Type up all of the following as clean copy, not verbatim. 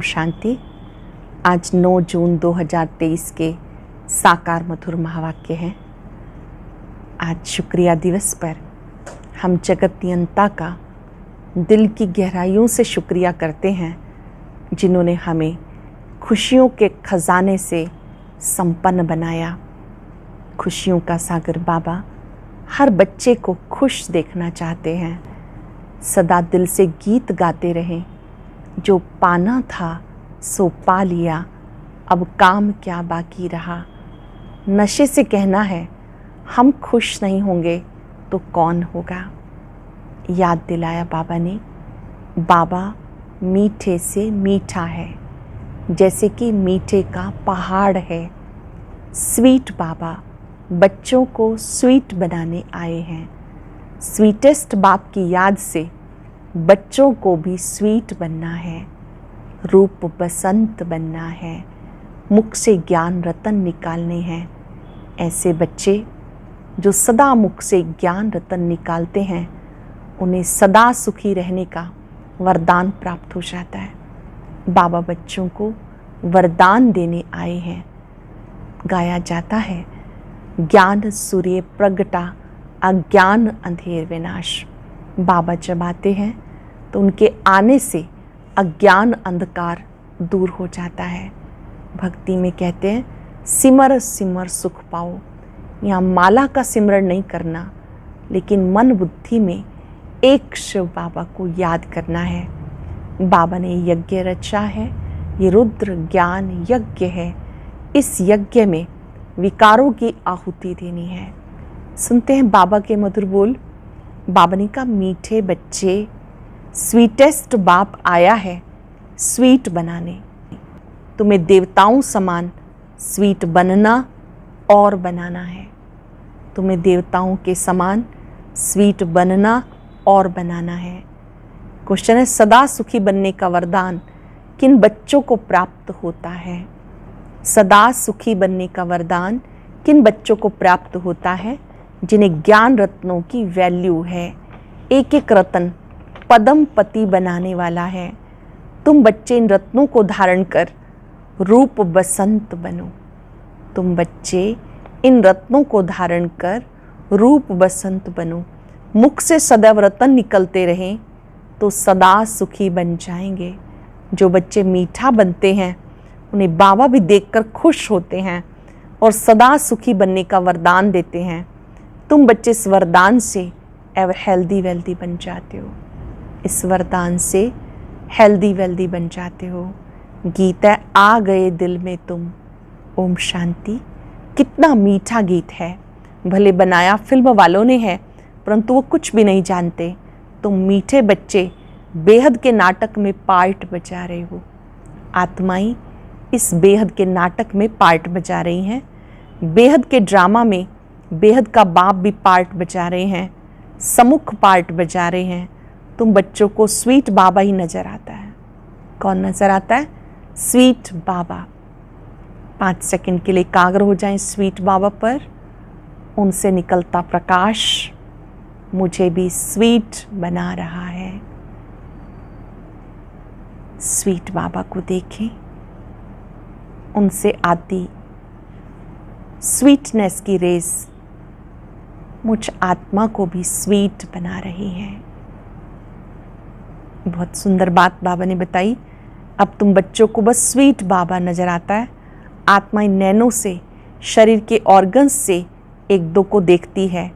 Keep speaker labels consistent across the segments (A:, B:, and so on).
A: शांति। आज 9 जून 2023 के साकार मधुर महावाक्य हैं। आज शुक्रिया दिवस पर हम जगत नियंता का दिल की गहराइयों से शुक्रिया करते हैं, जिन्होंने हमें खुशियों के खजाने से संपन्न बनाया। खुशियों का सागर बाबा हर बच्चे को खुश देखना चाहते हैं। सदा दिल से गीत गाते रहें, जो पाना था सो पा लिया, अब काम क्या बाकी रहा। नशे से कहना है हम खुश नहीं होंगे तो कौन होगा। याद दिलाया बाबा ने, बाबा मीठे से मीठा है, जैसे कि मीठे का पहाड़ है। स्वीट बाबा बच्चों को स्वीट बनाने आए हैं। स्वीटेस्ट बाप की याद से बच्चों को भी स्वीट बनना है। रूप बसंत बनना है, मुख से ज्ञान रतन निकालने हैं। ऐसे बच्चे जो सदा मुख से ज्ञान रतन निकालते हैं, उन्हें सदा सुखी रहने का वरदान प्राप्त हो जाता है। बाबा बच्चों को वरदान देने आए हैं। गाया जाता है, ज्ञान सूर्य प्रगटा, अज्ञान अंधेर विनाश। बाबा जब आते हैं तो उनके आने से अज्ञान अंधकार दूर हो जाता है। भक्ति में कहते हैं, सिमर सिमर सुख पाओ। यहाँ माला का सिमरण नहीं करना, लेकिन मन बुद्धि में एक शिव बाबा को याद करना है। बाबा ने यज्ञ रचा है, ये रुद्र ज्ञान यज्ञ है। इस यज्ञ में विकारों की आहुति देनी है। सुनते हैं बाबा के मधुर बोल। बाबा ने कहा, मीठे बच्चे, स्वीटेस्ट बाप आया है स्वीट बनाने। तुम्हें देवताओं समान स्वीट बनना और बनाना है। तुम्हें देवताओं के समान स्वीट बनना और बनाना है। क्वेश्चन है, सदा सुखी बनने का वरदान किन बच्चों को प्राप्त होता है? सदा सुखी बनने का वरदान किन बच्चों को प्राप्त होता है? जिन्हें ज्ञान रत्नों की वैल्यू है। एक एक रत्न पदम पति बनाने वाला है। तुम बच्चे इन रत्नों को धारण कर रूप बसंत बनो। तुम बच्चे इन रत्नों को धारण कर रूप बसंत बनो। मुख से सदैव रत्न निकलते रहें तो सदा सुखी बन जाएंगे। जो बच्चे मीठा बनते हैं, उन्हें बाबा भी देखकर खुश होते हैं और सदा सुखी बनने का वरदान देते हैं। तुम बच्चे इस वरदान से एवर हेल्दी वेल्दी बन जाते हो। इस वरदान से हेल्दी वेल्दी बन जाते हो। गीत है, आ गए दिल में तुम। ओम शांति। कितना मीठा गीत है। भले बनाया फिल्म वालों ने है, परंतु वो कुछ भी नहीं जानते। तुम मीठे बच्चे बेहद के नाटक में पार्ट बजा रहे हो। आत्माएं इस बेहद के नाटक में पार्ट बजा रही हैं। बेहद के ड्रामा में बेहद का बाप भी पार्ट बजा रहे हैं, सम्मुख पार्ट बजा रहे हैं। तुम बच्चों को स्वीट बाबा ही नज़र आता है। कौन नज़र आता है? स्वीट बाबा। 5 सेकंड के लिए एकाग्र हो जाएं स्वीट बाबा पर। उनसे निकलता प्रकाश मुझे भी स्वीट बना रहा है। स्वीट बाबा को देखें, उनसे आती स्वीटनेस की रेस मुझ आत्मा को भी स्वीट बना रही है। बहुत सुंदर बात बाबा ने बताई। अब तुम बच्चों को बस स्वीट बाबा नजर आता है। आत्मा इन नैनों से, शरीर के ऑर्गन्स से एक दो को देखती है।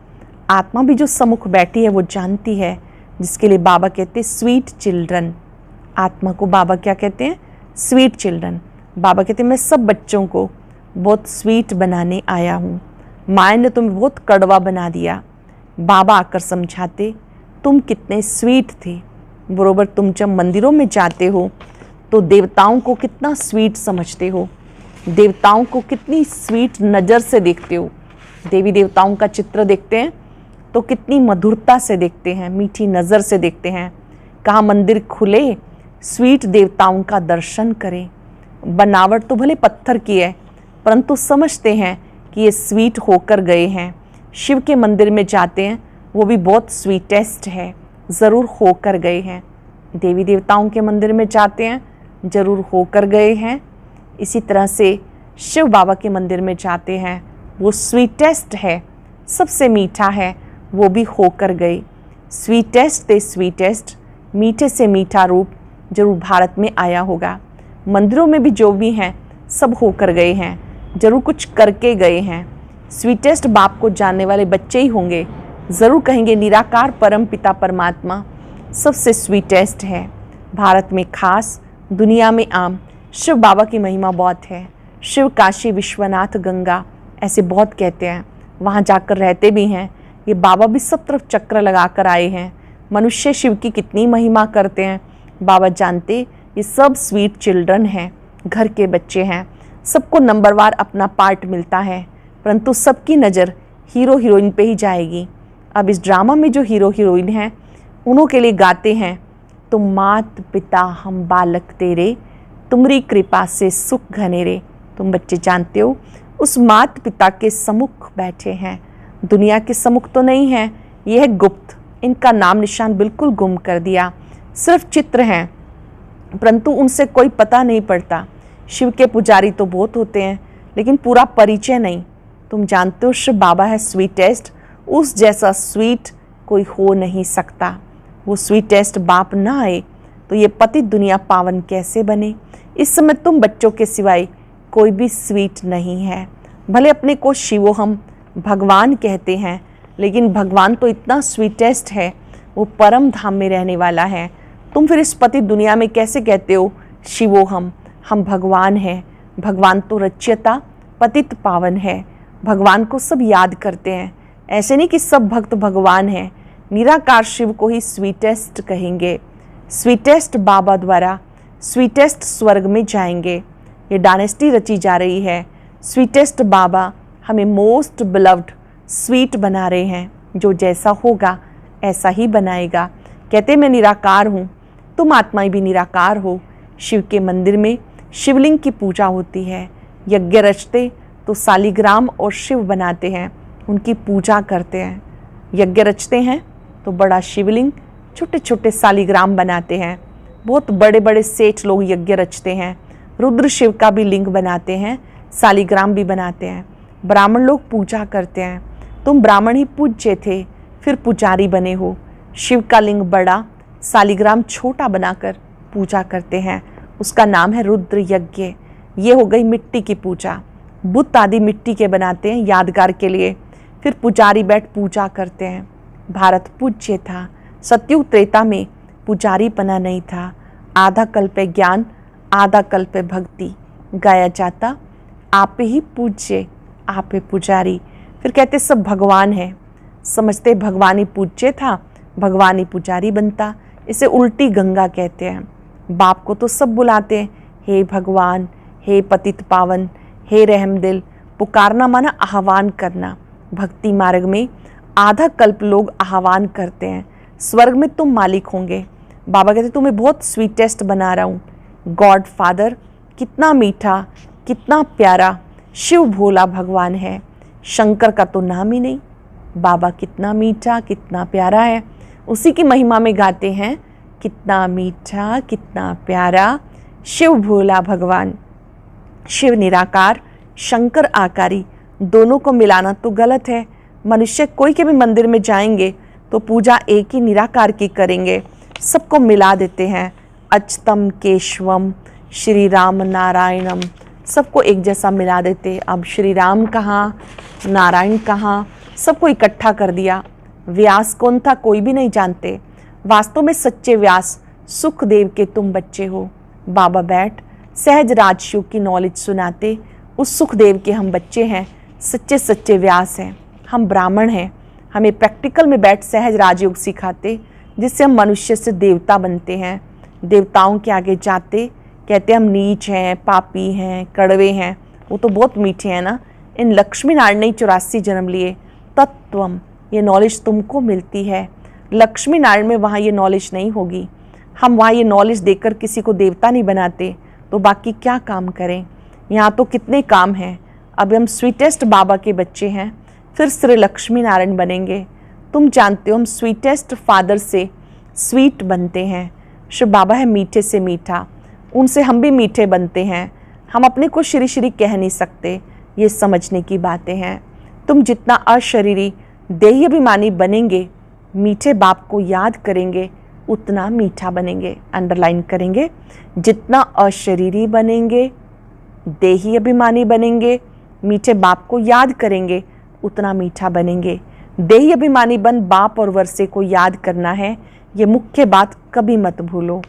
A: आत्मा भी जो सम्मुख बैठी है वो जानती है, जिसके लिए बाबा कहते हैं स्वीट चिल्ड्रन। आत्मा को बाबा क्या कहते हैं? Sweet children. बाबा कहते हैं, मैं सब बच्चों को बहुत स्वीट बनाने आया हूँ। माँ ने तुम्हें बहुत कड़वा बना दिया। बाबा आकर समझाते, तुम कितने स्वीट थे। बरोबर तुम जब मंदिरों में जाते हो तो देवताओं को कितना स्वीट समझते हो, देवताओं को कितनी स्वीट नज़र से देखते हो। देवी देवताओं का चित्र देखते हैं तो कितनी मधुरता से देखते हैं, मीठी नज़र से देखते हैं। कहाँ मंदिर खुले, स्वीट देवताओं का दर्शन करें। बनावट तो भले पत्थर की है, परंतु समझते हैं कि ये स्वीट होकर गए हैं। शिव के मंदिर में जाते हैं, वो भी बहुत स्वीटेस्ट है, ज़रूर होकर गए हैं। देवी देवताओं के मंदिर में जाते हैं जरूर होकर गए हैं। इसी तरह से शिव बाबा के मंदिर में जाते हैं, वो स्वीटेस्ट है, सबसे मीठा है, वो भी होकर गए। स्वीटेस्ट से स्वीटेस्ट, मीठे से मीठा रूप जरूर भारत में आया होगा। मंदिरों में भी जो भी हैं सब होकर गए हैं, जरूर कुछ करके गए हैं। स्वीटेस्ट बाप को जानने वाले बच्चे ही होंगे, ज़रूर कहेंगे निराकार परम पिता परमात्मा सबसे स्वीटेस्ट है। भारत में खास, दुनिया में आम, शिव बाबा की महिमा बहुत है। शिव काशी विश्वनाथ गंगा ऐसे बहुत कहते हैं, वहाँ जाकर रहते भी हैं। ये बाबा भी सब तरफ चक्र लगा कर आए हैं। मनुष्य शिव की कितनी महिमा करते हैं बाबा जानते। ये सब स्वीट चिल्ड्रन हैं, घर के बच्चे हैं, सबको नंबरवार अपना पार्ट मिलता है, परंतु सबकी नज़र हीरो हीरोइन पे ही जाएगी। अब इस ड्रामा में जो हीरो हीरोइन हैं उन्हों के लिए गाते हैं, तुम मात पिता हम बालक तेरे, तुम्हारी कृपा से सुख घनेरे। तुम बच्चे जानते हो उस मात पिता के सम्मुख बैठे हैं, दुनिया के सम्मुख तो नहीं है, ये है गुप्त, इनका नाम निशान बिल्कुल गुम कर दिया, सिर्फ चित्र हैं, परंतु उनसे कोई पता नहीं पड़ता। शिव के पुजारी तो बहुत होते हैं लेकिन पूरा परिचय नहीं। तुम जानते हो शिव बाबा है स्वीटेस्ट, उस जैसा स्वीट कोई हो नहीं सकता। वो स्वीटेस्ट बाप ना आए तो ये पतित दुनिया पावन कैसे बने। इस समय तुम बच्चों के सिवाय कोई भी स्वीट नहीं है। भले अपने को शिवो हम भगवान कहते हैं, लेकिन भगवान तो इतना स्वीटेस्ट है, वो परम धाम में रहने वाला है। तुम फिर इस पतित दुनिया में कैसे कहते हो शिवो हम भगवान हैं। भगवान तो रच्यता पतित पावन है, भगवान को सब याद करते हैं। ऐसे नहीं कि सब भक्त भगवान हैं, निराकार शिव को ही स्वीटेस्ट कहेंगे। स्वीटेस्ट बाबा द्वारा स्वीटेस्ट स्वर्ग में जाएंगे। ये डायनेस्टी रची जा रही है। स्वीटेस्ट बाबा हमें मोस्ट बिलव्ड स्वीट बना रहे हैं, जो जैसा होगा ऐसा ही बनाएगा। कहते मैं निराकार हूँ, तुम आत्माएं भी निराकार हो। शिव के मंदिर में शिवलिंग की पूजा होती है, यज्ञ रचते तो सालिग्राम और शिव बनाते हैं, उनकी पूजा करते हैं। यज्ञ रचते हैं तो बड़ा शिवलिंग, छोटे छोटे सालिग्राम बनाते हैं। बहुत बड़े बड़े सेठ लोग यज्ञ रचते हैं, रुद्र शिव का भी लिंग बनाते हैं, सालिग्राम भी बनाते हैं। ब्राह्मण लोग पूजा करते हैं। तुम ब्राह्मण ही पूज्य थे, फिर पुजारी बने हो। शिव का लिंग बड़ा, सालिग्राम छोटा बनाकर पूजा करते हैं, उसका नाम है रुद्र यज्ञ। ये हो गई मिट्टी की पूजा। बुत आदि मिट्टी के बनाते हैं यादगार के लिए, फिर पुजारी बैठ पूजा करते हैं। भारत पूज्य था, सतयुग त्रेता में पुजारी पना नहीं था। आधा कल्प ज्ञान, आधा कल्प भक्ति गाया जाता, आप ही पूज्य आप पुजारी। फिर कहते सब भगवान है, समझते भगवान ही पूज्य था, भगवान ही पुजारी बनता। इसे उल्टी गंगा कहते हैं। बाप को तो सब बुलाते हैं, हे भगवान, हे पतित पावन, हे रहमदिल। पुकारना माना आह्वान करना। भक्ति मार्ग में आधा कल्प लोग आह्वान करते हैं, स्वर्ग में तुम मालिक होंगे। बाबा कहते तुम्हें बहुत स्वीटेस्ट बना रहा हूँ। गॉड फादर कितना मीठा, कितना प्यारा शिव भोला भगवान है, शंकर का तो नाम ही नहीं। बाबा कितना मीठा, कितना प्यारा है, उसी की महिमा में गाते हैं, कितना मीठा, कितना प्यारा शिव भोला भगवान। शिव निराकार, शंकर आकारी, दोनों को मिलाना तो गलत है। मनुष्य कोई के भी मंदिर में जाएंगे तो पूजा एक ही निराकार की करेंगे, सबको मिला देते हैं। अच्युतम केशवम श्री राम नारायणम, सबको एक जैसा मिला देते। अब श्री राम कहाँ, नारायण कहाँ, सबको इकट्ठा कर दिया। व्यास कौन था कोई भी नहीं जानते। वास्तव में सच्चे व्यास सुखदेव के तुम बच्चे हो। बाबा बैठ सहज राजयोग की नॉलेज सुनाते, उस सुखदेव के हम बच्चे हैं, सच्चे सच्चे व्यास हैं। हम ब्राह्मण हैं, हमें प्रैक्टिकल में बैठ सहज राजयोग सिखाते, जिससे हम मनुष्य से देवता बनते हैं। देवताओं के आगे जाते कहते हम नीच हैं, पापी हैं, कड़वे हैं। वो तो बहुत मीठे हैं ना। इन लक्ष्मी नारायण ने 84 जन्म लिए। तत्वम, ये नॉलेज तुमको मिलती है। लक्ष्मी नारायण में वहाँ ये नॉलेज नहीं होगी। हम वहाँ ये नॉलेज देकर किसी को देवता नहीं बनाते, तो बाकी क्या काम करें। यहाँ तो कितने काम हैं। अब हम स्वीटेस्ट बाबा के बच्चे हैं, फिर श्री लक्ष्मी नारायण बनेंगे। तुम जानते हो हम स्वीटेस्ट फादर से स्वीट बनते हैं। शिव बाबा है मीठे से मीठा। उनसे हम भी मीठे बनते हैं। हम अपने को श्री श्री कह नहीं सकते, ये समझने की बातें हैं। तुम जितना अशरीरी देही अभिमानी बनेंगे, मीठे बाप को याद करेंगे, उतना मीठा बनेंगे। अंडरलाइन करेंगे, जितना अशरीरी बनेंगे, देही अभिमानी बनेंगे, मीठे बाप को याद करेंगे, उतना मीठा बनेंगे। देही अभिमानी बन बाप और वर्षे को याद करना है, ये मुख्य बात कभी मत भूलो।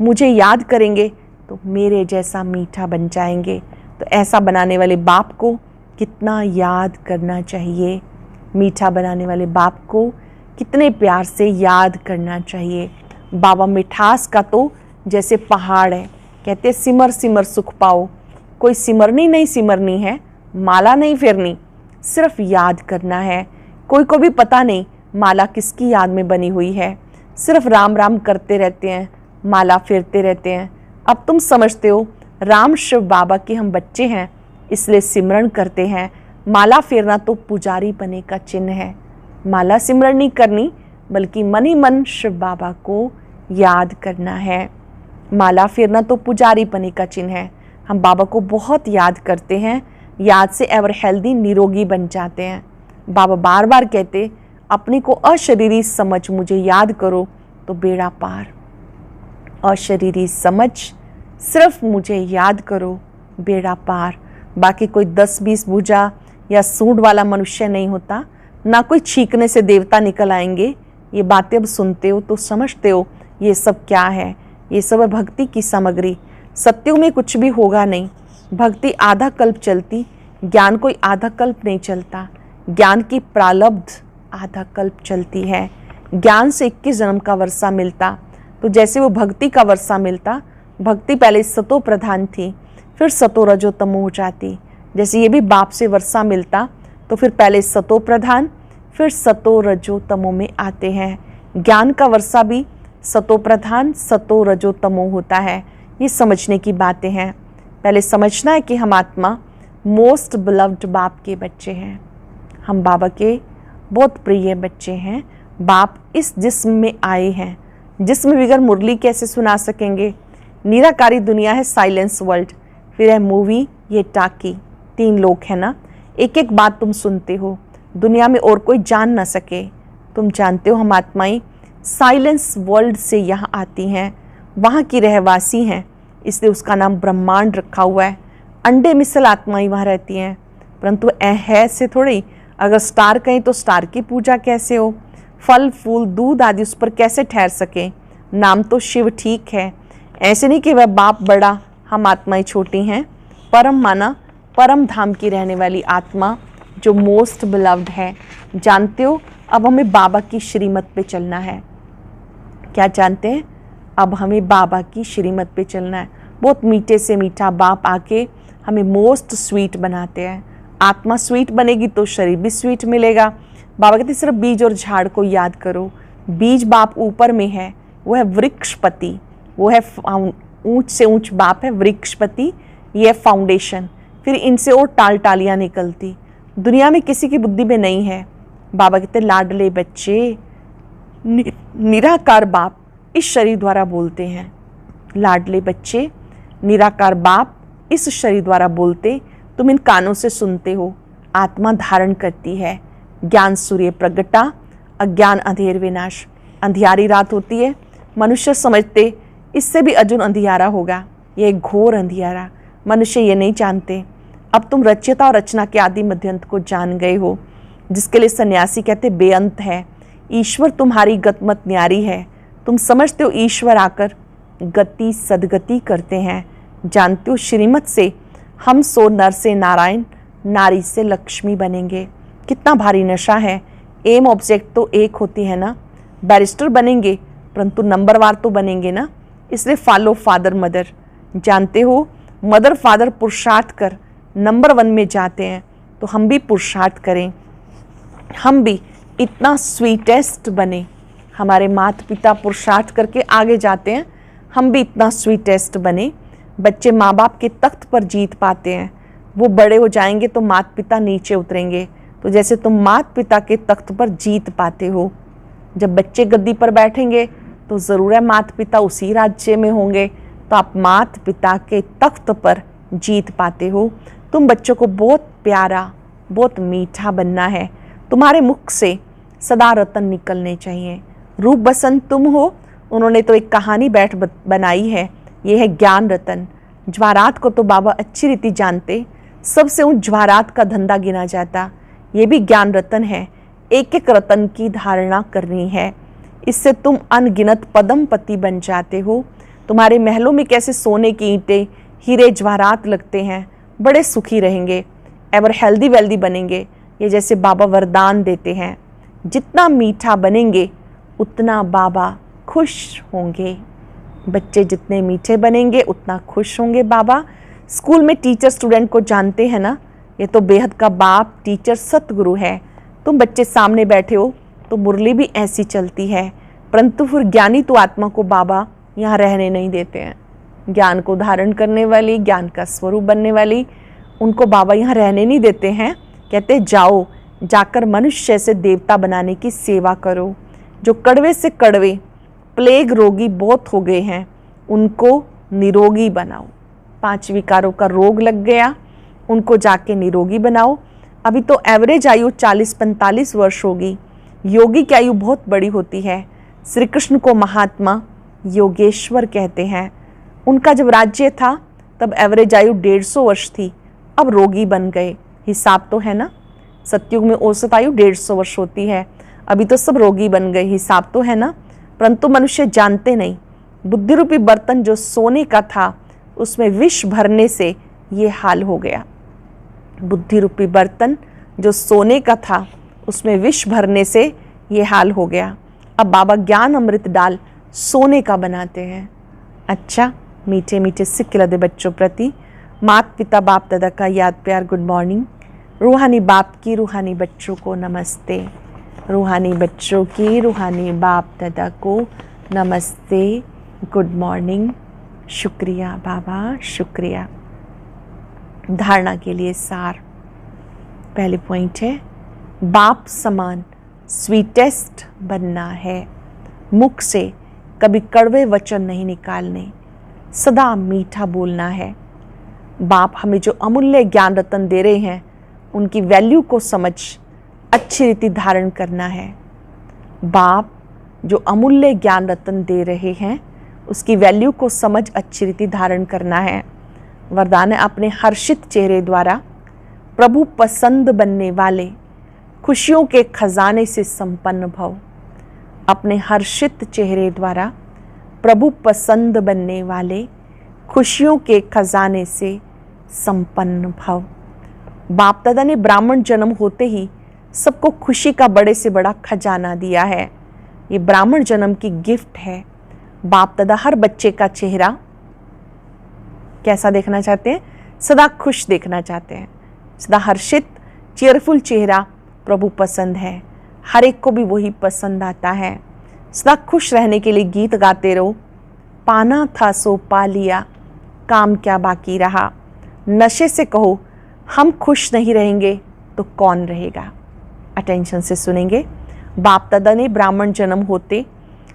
A: मुझे याद करेंगे तो मेरे जैसा मीठा बन जाएंगे। तो ऐसा बनाने वाले बाप को कितना याद करना चाहिए, मीठा बनाने वाले बाप को कितने प्यार से याद करना चाहिए। बाबा मिठास का तो जैसे पहाड़ है, कहते सिमर सिमर सुख पाओ। कोई सिमरनी नहीं सिमरनी है, माला नहीं फेरनी, सिर्फ याद करना है। कोई को भी पता नहीं माला किसकी याद में बनी हुई है, सिर्फ राम राम करते रहते हैं, माला फेरते रहते हैं। अब तुम समझते हो राम शिव बाबा के हम बच्चे हैं, इसलिए सिमरन करते हैं। माला फेरना तो पुजारी बने का चिन्ह है। माला सिमरन नहीं करनी, बल्कि मन ही मन शिव बाबा को याद करना है। माला फेरना तो पुजारी बने का चिन्ह है। हम बाबा को बहुत याद करते हैं, याद से एवर हेल्दी निरोगी बन जाते हैं। बाबा बार बार कहते अपने को अशरीरी समझ मुझे याद करो तो बेड़ा पार। अशरीरी समझ सिर्फ मुझे याद करो, बेड़ा पार। बाकी कोई 10-20 भुजा या सूंड वाला मनुष्य नहीं होता, ना कोई छींकने से देवता निकल आएंगे। ये बातें अब सुनते हो तो समझते हो ये सब क्या है। ये सब है भक्ति की सामग्री। सत्युग में कुछ भी होगा नहीं। भक्ति आधा कल्प चलती, ज्ञान कोई आधा कल्प नहीं चलता। ज्ञान की प्रारब्ध आधा कल्प चलती है। ज्ञान से 21 जन्म का वर्षा मिलता, तो जैसे वो भक्ति का वर्षा मिलता। भक्ति पहले सतो प्रधान थी, फिर सतो रजो तमो हो जाती। जैसे ये भी बाप से वर्षा मिलता, तो फिर पहले सतो प्रधान, फिर सतो रजो तमो में आते हैं। ज्ञान का वर्षा भी सतो प्रधान सतो रजो तमो होता है। ये समझने की बातें हैं। पहले समझना है कि हम आत्मा मोस्ट बिलव्ड बाप के बच्चे हैं। हम बाबा के बहुत प्रिय बच्चे हैं। बाप इस जिस्म में आए हैं, जिस्म बिगर मुरली कैसे सुना सकेंगे। निराकारी दुनिया है, साइलेंस वर्ल्ड, फिर है मूवी, ये टाकी। 3 लोग हैं ना। एक एक बात तुम सुनते हो, दुनिया में और कोई जान ना सके। तुम जानते हो हम आत्माएं साइलेंस वर्ल्ड से यहाँ आती हैं, वहाँ की रहवासी हैं, इसलिए उसका नाम ब्रह्मांड रखा हुआ है। अंडे मिसल आत्माएं वहाँ रहती हैं, परंतु है से थोड़ी। अगर स्टार कहें तो स्टार की पूजा कैसे हो, फल फूल दूध आदि उस पर कैसे ठहर सके। नाम तो शिव ठीक है, ऐसे नहीं कि वह बाप बड़ा हम आत्माएं छोटी हैं। परम माना परम धाम की रहने वाली आत्मा जो मोस्ट बिलव्ड है। जानते हो अब हमें बाबा की श्रीमत पे चलना है। क्या जानते हैं? अब हमें बाबा की श्रीमत पे चलना है। बहुत मीठे से मीठा बाप आके हमें मोस्ट स्वीट बनाते हैं। आत्मा स्वीट बनेगी तो शरीर भी स्वीट मिलेगा। बाबा कहते सिर्फ बीज और झाड़ को याद करो। बीज बाप ऊपर में है, वो है वृक्षपति, वो है ऊंच से ऊंच बाप है वृक्षपति, ये है फाउंडेशन। फिर इनसे और टाल टालियाँ निकलती, दुनिया में किसी की बुद्धि में नहीं है। बाबा कहते लाडले बच्चे, निराकार बाप इस शरीर द्वारा बोलते हैं। लाडले बच्चे, निराकार बाप इस शरीर द्वारा बोलते, तुम इन कानों से सुनते हो। आत्मा धारण करती है। ज्ञान सूर्य प्रगटा, अज्ञान अंधेर विनाश। अंधियारी रात होती है, मनुष्य समझते इससे भी अर्जुन अंधियारा होगा। ये घोर अंधियारा, मनुष्य ये नहीं जानते। अब तुम रचयिता और रचना के आदि मध्यंत को जान गए हो, जिसके लिए सन्यासी कहते बेअंत है। ईश्वर तुम्हारी गतमत न्यारी है। तुम समझते हो ईश्वर आकर गति सदगति करते हैं। जानते हो श्रीमत से हम सो नर से नारायण, नारी से लक्ष्मी बनेंगे। कितना भारी नशा है। एम ऑब्जेक्ट तो एक होती है ना। बैरिस्टर बनेंगे परंतु नंबरवार तो बनेंगे ना, इसलिए फॉलो फादर मदर। जानते हो मदर फादर पुरुषार्थ कर नंबर 1 में जाते हैं, तो हम भी पुरुषार्थ करें, हम भी इतना स्वीटेस्ट बने। हमारे माता पिता पुरुषार्थ करके आगे जाते हैं, हम भी इतना स्वीटेस्ट बने। बच्चे माँ बाप के तख्त पर जीत पाते हैं, वो बड़े हो जाएंगे तो माता पिता नीचे उतरेंगे। तो जैसे तुम माता पिता के तख्त पर जीत पाते हो, जब बच्चे गद्दी पर बैठेंगे तो ज़रूर है माता पिता उसी राज्य में होंगे। तो आप माता पिता के तख्त पर जीत पाते हो। तुम बच्चों को बहुत प्यारा, बहुत मीठा बनना है। तुम्हारे मुख से सदा रतन निकलने चाहिए। रूप बसंत तुम हो। उन्होंने तो एक कहानी बनाई है, ये है ज्ञान रतन। ज्वारात को तो बाबा अच्छी रीति जानते, सबसे उन ज्वारात का धंधा गिना जाता। ये भी ज्ञान रतन है। एक एक रतन की धारणा करनी है, इससे तुम अनगिनत पदमपति बन जाते हो। तुम्हारे महलों में कैसे सोने की ईंटें, हीरे जवाहरात लगते हैं, बड़े सुखी रहेंगे, एवर हेल्दी वेल्दी बनेंगे। ये जैसे बाबा वरदान देते हैं, जितना मीठा बनेंगे उतना बाबा खुश होंगे। बच्चे जितने मीठे बनेंगे उतना खुश होंगे बाबा। स्कूल में टीचर स्टूडेंट को जानते हैं ना, ये तो बेहद का बाप टीचर सतगुरु है। तुम बच्चे सामने बैठे हो तो मुरली भी ऐसी चलती है, परंतु फिर ज्ञानी तो आत्मा को बाबा यहाँ रहने नहीं देते हैं। ज्ञान को धारण करने वाली, ज्ञान का स्वरूप बनने वाली, उनको बाबा यहाँ रहने नहीं देते हैं। कहते जाओ, जाकर मनुष्य से देवता बनाने की सेवा करो। जो कड़वे से कड़वे प्लेग रोगी बहुत हो गए हैं, उनको निरोगी बनाओ। 5 विकारों का रोग लग गया, उनको जाके निरोगी बनाओ। अभी तो एवरेज आयु 40-45 वर्ष होगी। योगी की आयु बहुत बड़ी होती है। श्री कृष्ण को महात्मा योगेश्वर कहते हैं। उनका जब राज्य था तब एवरेज आयु 150 वर्ष थी, अब रोगी बन गए। हिसाब तो है ना, सतयुग में औसत आयु 150 वर्ष होती है, अभी तो सब रोगी बन गए। हिसाब तो है ना, परंतु मनुष्य जानते नहीं। बुद्धि रूपी बर्तन जो सोने का था, उसमें विष भरने से ये हाल हो गया। बुद्धि रूपी बर्तन जो सोने का था, उसमें विष भरने से ये हाल हो गया। अब बाबा ज्ञान अमृत डाल सोने का बनाते हैं। अच्छा, मीठे मीठे सिक्के लदे बच्चों प्रति माता पिता बाप दादा का याद प्यार गुड मॉर्निंग। रूहानी बाप की रूहानी बच्चों को नमस्ते। रूहानी बच्चों की रूहानी बाप दादा को नमस्ते, गुड मॉर्निंग। शुक्रिया बाबा, शुक्रिया। धारणा के लिए सार। पहले पॉइंट है, बाप समान स्वीटेस्ट बनना है। मुख से कभी कड़वे वचन नहीं निकालने, सदा मीठा बोलना है। बाप हमें जो अमूल्य ज्ञान रतन दे रहे हैं, उनकी वैल्यू को समझ अच्छी रीति धारण करना है। बाप जो अमूल्य ज्ञान रतन दे रहे हैं, उसकी वैल्यू को समझ अच्छी रीति धारण करना है। वरदान है, अपने हर्षित चेहरे द्वारा प्रभु पसंद बनने वाले खुशियों के खजाने से संपन्न भव। अपने हर्षित चेहरे द्वारा प्रभु पसंद बनने वाले खुशियों के खजाने से संपन्न भव। बाप दादा ने ब्राह्मण जन्म होते ही सबको खुशी का बड़े से बड़ा खजाना दिया है। ये ब्राह्मण जन्म की गिफ्ट है। बाप दादा हर बच्चे का चेहरा कैसा देखना चाहते हैं? सदा खुश देखना चाहते हैं। सदा हर्षित चेयरफुल चेहरा प्रभु पसंद है। हर एक को भी वही पसंद आता है। सदा खुश रहने के लिए गीत गाते रहो। पाना था सो पा लिया, काम क्या बाकी रहा। नशे से कहो हम खुश नहीं रहेंगे तो कौन रहेगा। अटेंशन से सुनेंगे। बाप दादा ने ब्राह्मण जन्म होते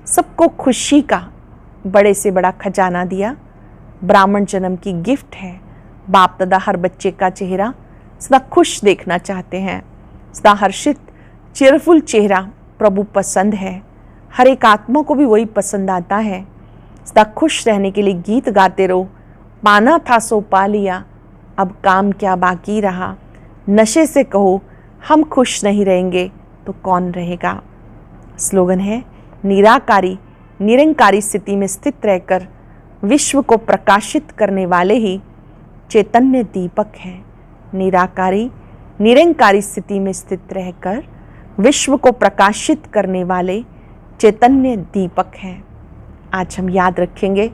A: सबको खुशी का बड़े से बड़ा खजाना दिया। ब्राह्मण जन्म की गिफ्ट है। बाप दादा हर बच्चे का चेहरा सदा खुश देखना चाहते हैं। सदा हर्षित चेयरफुल चेहरा प्रभु पसंद है। हर एक आत्मा को भी वही पसंद आता है। सदा खुश रहने के लिए गीत गाते रहो। पाना था सो पा लिया, अब काम क्या बाकी रहा। नशे से कहो हम खुश नहीं रहेंगे तो कौन रहेगा। स्लोगन है, निराकारी निरंकारी स्थिति में स्थित रहकर विश्व को प्रकाशित करने वाले ही चैतन्य दीपक हैं। निराकारी निरंकारी स्थिति में स्थित रहकर विश्व को प्रकाशित करने वाले चैतन्य दीपक हैं। आज हम याद रखेंगे,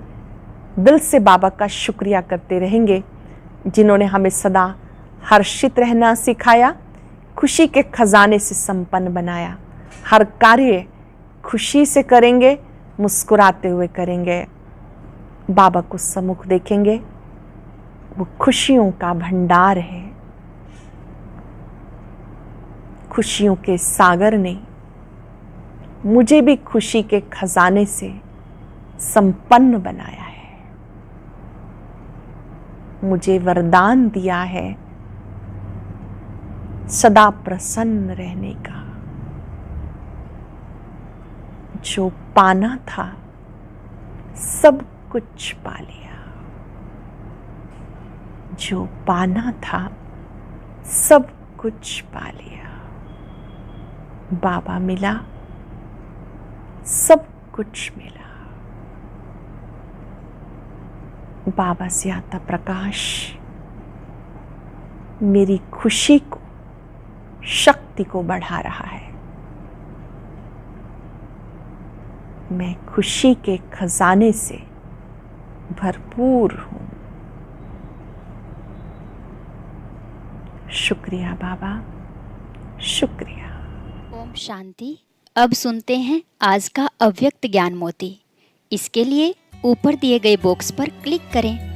A: दिल से बाबा का शुक्रिया करते रहेंगे, जिन्होंने हमें सदा हर्षित रहना सिखाया, खुशी के खजाने से संपन्न बनाया। हर कार्य खुशी से करेंगे, मुस्कुराते हुए करेंगे। बाबा को सम्मुख देखेंगे, वो खुशियों का भंडार है। खुशियों के सागर ने मुझे भी खुशी के खजाने से संपन्न बनाया है। मुझे वरदान दिया है सदा प्रसन्न रहने का। जो पाना था सब कुछ पा लिया, जो पाना था सब कुछ पा लिया। बाबा मिला, सब कुछ मिला। बाबा से आता प्रकाश मेरी खुशी को, शक्ति को बढ़ा रहा है। मैं खुशी के खजाने से भरपूर हूं। शुक्रिया बाबा, शुक्रिया।
B: ओम शांति। अब सुनते हैं आज का अव्यक्त ज्ञान मोती। इसके लिए ऊपर दिए गए बॉक्स पर क्लिक करें